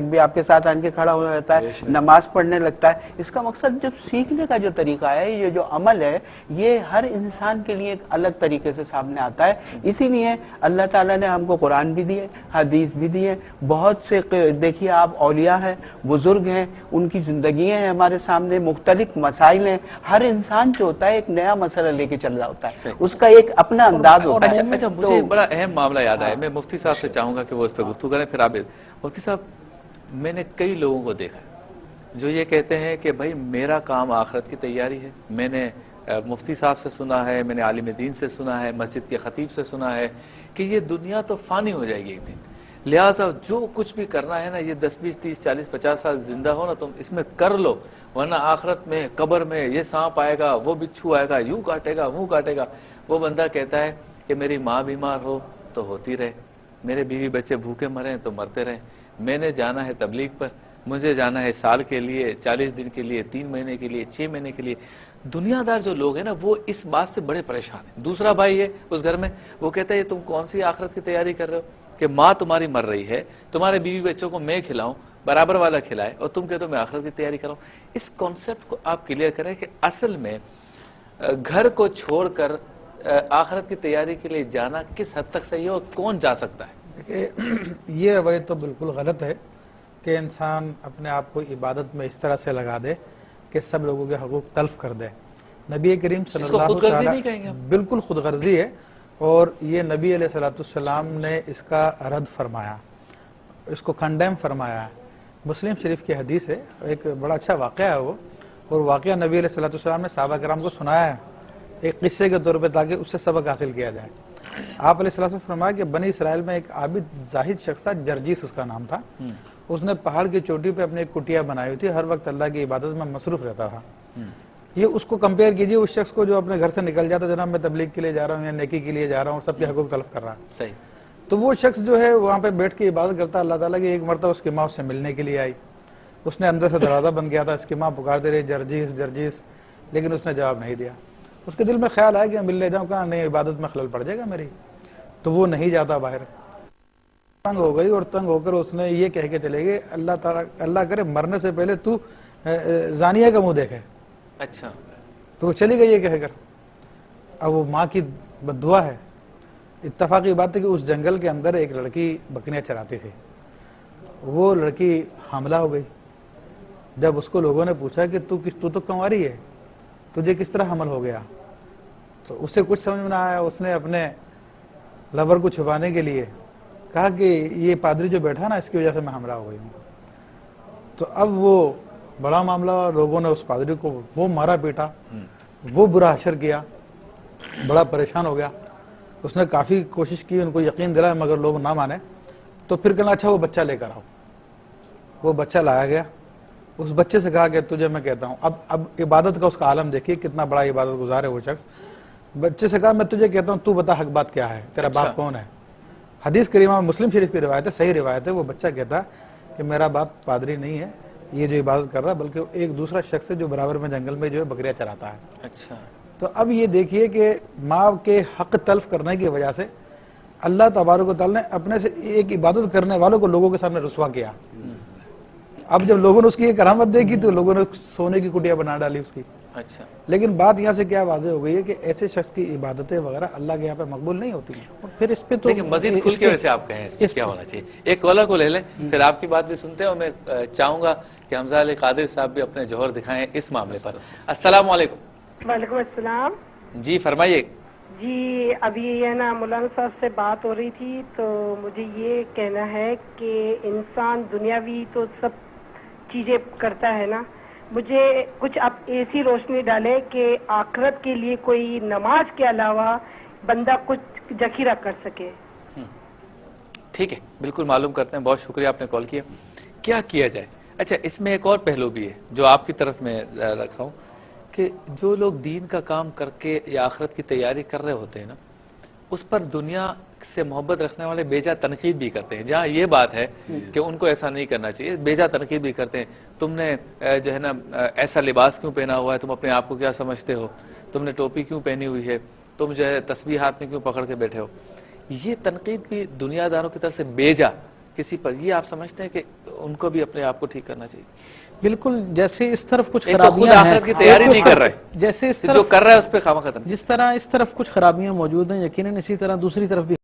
جب بھی آپ کے ساتھ آن کے کھڑا ہو جاتا ہے، نماز پڑھنے لگتا ہے. اس کا مقصد جب سیکھنے کا جو طریقہ ہے، یہ جو عمل ہے، یہ ہر انسان کے لیے ایک الگ طریقے سے سامنے آتا ہے. اسی لیے اللہ تعالیٰ نے ہم کو قرآن بھی دیے، حدیث بھی دیے. بہت سے دیکھیے آپ اولیاء ہیں، بزرگ ہیں، ان کی زندگیاں ہیں ہمارے سامنے، مختلف مسائل ہیں. ہر انسان جو ہوتا ہے ایک نیا مسئلہ لے کے چل رہا ہوتا ہے، اس کا ایک اپنا انداز ہوتا ہے. اچھا مجھے ایک بڑا اہم معاملہ یاد آیا، میں مفتی صاحب سے چاہوں گا کہ وہ اس پہ گفتگو کریں، پھر آپ. مفتی صاحب، میں نے کئی لوگوں کو دیکھا جو یہ کہتے ہیں کہ بھائی میرا کام آخرت کی تیاری ہے. میں نے مفتی صاحب سے سنا ہے، میں نے عالم دین سے سنا ہے، مسجد کے خطیب سے سنا ہے کہ یہ دنیا تو فانی ہو جائے گی ایک دن، لہٰذا جو کچھ بھی کرنا ہے نا، یہ 10 20 30 40 50 سال زندہ ہو نا، تم اس میں کر لو، ورنہ آخرت میں قبر میں یہ سانپ آئے گا، وہ بچھو آئے گا، یوں کاٹے گا، وہ کاٹے گا. وہ بندہ کہتا ہے کہ میری ماں بیمار ہو تو ہوتی رہے، میرے بیوی بچے بھوکے مریں تو مرتے رہیں، میں نے جانا ہے تبلیغ پر، مجھے جانا ہے سال کے لیے، 40 دن کے لیے، 3 مہینے کے لیے، 6 مہینے کے لیے. دنیا دار جو لوگ ہیں نا، وہ اس بات سے بڑے پریشان ہیں. دوسرا بھائی ہے اس گھر میں، وہ کہتا ہے یہ تم کون سی آخرت کی تیاری کر رہے ہو کہ ماں تمہاری مر رہی ہے، تمہارے بیوی بچوں کو میں کھلاؤں، برابر والا کھلائے، اور تم کہتے ہو میں آخرت کی تیاری کر رہا ہوں. اس کانسیپٹ کو آپ کلیئر کریں کہ اصل میں گھر کو چھوڑ کر آخرت کی تیاری کے لیے جانا کس حد تک صحیح ہے اور کون جا سکتا ہے؟ دیکھیے، یہ رویہ تو بالکل غلط ہے کہ انسان اپنے آپ کو عبادت میں اس طرح سے لگا دے کہ سب لوگوں کے حقوق تلف کر دے. نبی کریم صلی اللہ علیہ خود غرضی نہیں کہیں گے؟ بالکل خود غرضی ہے، اور یہ نبی علیہ السلام نے اس کا رد فرمایا، اس کو کنڈیم فرمایا ہے. مسلم شریف کی حدیث ہے، ایک بڑا اچھا واقعہ ہے وہ، اور واقعہ نبی علیہ السلام نے صحابہ کرام کو سنایا ہے ایک قصے کے طور پہ تاکہ اس سے سبق حاصل کیا جائے. آپ علیہ السلام نے فرمایا کہ بنی اسرائیل میں ایک عابد زاہد شخص تھا، جرجیس اس کا نام تھا. اس نے پہاڑ کی چوٹی پہ اپنی ایک کٹیا بنائی ہوئی تھی، ہر وقت اللہ کی عبادت میں مصروف رہتا تھا. یہ اس کو کمپیئر کیجئے اس شخص کو جو اپنے گھر سے نکل جاتا، جناب میں تبلیغ کے لیے جا رہا ہوں یا نیکی کے لیے جا رہا ہوں، اور سب کے حقوق تلف کر رہا ہے. صحیح. تو وہ شخص جو ہے وہاں پہ بیٹھ کے عبادت کرتا اللہ تعالیٰ کی. ایک مرتبہ اس کی ماں اس سے ملنے کے لیے آئی، اس نے اندر سے دروازہ بند کیا تھا، اس کی ماں پکارتے رہی جرجیس جرجیس، لیکن اس نے جواب نہیں دیا. اس کے دل میں خیال آیا کہ ملنے جاؤں، کہاں نہیں، عبادت میں خلل پڑ جائے گا میری، تو وہ نہیں جاتا باہر. تنگ ہو گئی، اور تنگ ہو کر اس نے یہ کہہ کے چلے گئے اللہ تعالیٰ اللہ کرے مرنے سے پہلے تو زانیہ کا منہ دیکھے. اچھا. تو وہ چلی گئی یہ کہہ کر. اب وہ ماں کی بد دعا ہے. اتفاقی بات ہے کہ اس جنگل کے اندر ایک لڑکی بکریاں چراتی تھی، وہ لڑکی حاملہ ہو گئی. جب اس کو لوگوں نے پوچھا کہ تو تو کنواری ہے، تجھے کس طرح حمل ہو گیا، تو اسے کچھ سمجھ میں نہ آیا. اس نے اپنے لور کو چھپانے کے لیے کہا کہ یہ پادری جو بیٹھا نا، اس کی وجہ سے میں حاملہ ہو گئی ہوں. تو اب وہ بڑا معاملہ، لوگوں نے اس پادری کو وہ مارا پیٹا، وہ برا حشر کیا، بڑا پریشان ہو گیا. اس نے کافی کوشش کی، ان کو یقین دلایا، مگر لوگ نہ مانے. تو پھر کہنا اچھا وہ بچہ لے کر آؤ. وہ بچہ لایا گیا. اس بچے سے کہا کہ تجھے میں کہتا ہوں، اب عبادت کا اس کا عالم دیکھیے کتنا بڑا عبادت گزار ہے وہ شخص. بچے سے کہا میں تجھے کہتا ہوں، تو بتا حق بات کیا ہے، تیرا باپ کون ہے. حدیث کریمہ مسلم شریف کی روایت ہے، صحیح روایت ہے. وہ بچہ کہتا کہ میرا باپ پادری نہیں ہے یہ جو عبادت کر رہا، بلکہ ایک دوسرا شخص ہے جو برابر میں جنگل میں جو ہے بکریاں چراتا ہے. اچھا. تو اب یہ دیکھیے کہ ماں کے حق تلف کرنے کی وجہ سے اللہ تبارک و تعالی نے اپنے سے ایک عبادت کرنے والوں کو لوگوں کے سامنے رسوا کیا. اب جب لوگوں نے اس کی ایک کرامت دیکھی تو لوگوں نے سونے کی کٹیا بنا ڈالی اس کی. اچھا. لیکن بات یہاں سے کیا واضح ہو گئی ہے کہ ایسے شخص کی عبادتیں وغیرہ اللہ کے یہاں پہ مقبول نہیں ہوتی ہیں. پھر اس پہ تو لیکن مزید کھل کے ویسے آپ کہیں اس کیا ہونا چاہیے. ایک کالر کو لے لیں، پھر آپ کی بات بھی سنتے ہیں، اور میں چاہوں گا کہ حمزہ علی قادری صاحب بھی اپنے جوہر دکھائیں اس معاملے پر. السلام علیکم. وعلیکم السلام. جی فرمائیے. جی ابھی یہ نا مولانا صاحب سے بات ہو رہی تھی، تو مجھے یہ کہنا ہے کہ انسان دنیاوی تو سب چیزیں کرتا ہے نا، مجھے کچھ آپ ایسی روشنی ڈالے کہ آخرت کے لیے کوئی نماز کے علاوہ بندہ کچھ ذخیرہ کر سکے. ٹھیک ہے، بالکل معلوم کرتے ہیں. بہت شکریہ آپ نے کال کیا. کیا کیا جائے؟ اچھا، اس میں ایک اور پہلو بھی ہے جو آپ کی طرف میں رکھ رہا ہوں کہ جو لوگ دین کا کام کر کے یا آخرت کی تیاری کر رہے ہوتے ہیں نا، اس پر دنیا سے محبت رکھنے والے بیجا تنقید بھی کرتے ہیں. جہاں یہ بات ہے کہ ان کو ایسا نہیں کرنا چاہیے، بیجا تنقید بھی کرتے ہیں. تم نے جو ہے نا ایسا لباس کیوں پہنا ہوا ہے، تم اپنے آپ کو کیا سمجھتے ہو، تم نے ٹوپی کیوں پہنی ہوئی ہے، تم جو ہے تسبیح ہاتھ میں کیوں پکڑ کے بیٹھے ہو. یہ تنقید بھی دنیا داروں کی طرف سے بیجا کسی پر، یہ آپ سمجھتے ہیں کہ ان کو بھی اپنے آپ کو ٹھیک کرنا چاہیے. بالکل. جیسے اس طرف کچھ ایک تو خود خرابیاں ہیں, آخرت کی تیاری نہیں کر رہے, جیسے اس جو طرف کر رہا ہے اس پہ خامہ ختم. جس طرح اس طرف کچھ خرابیاں موجود ہیں, یقیناً اسی طرح دوسری طرف بھی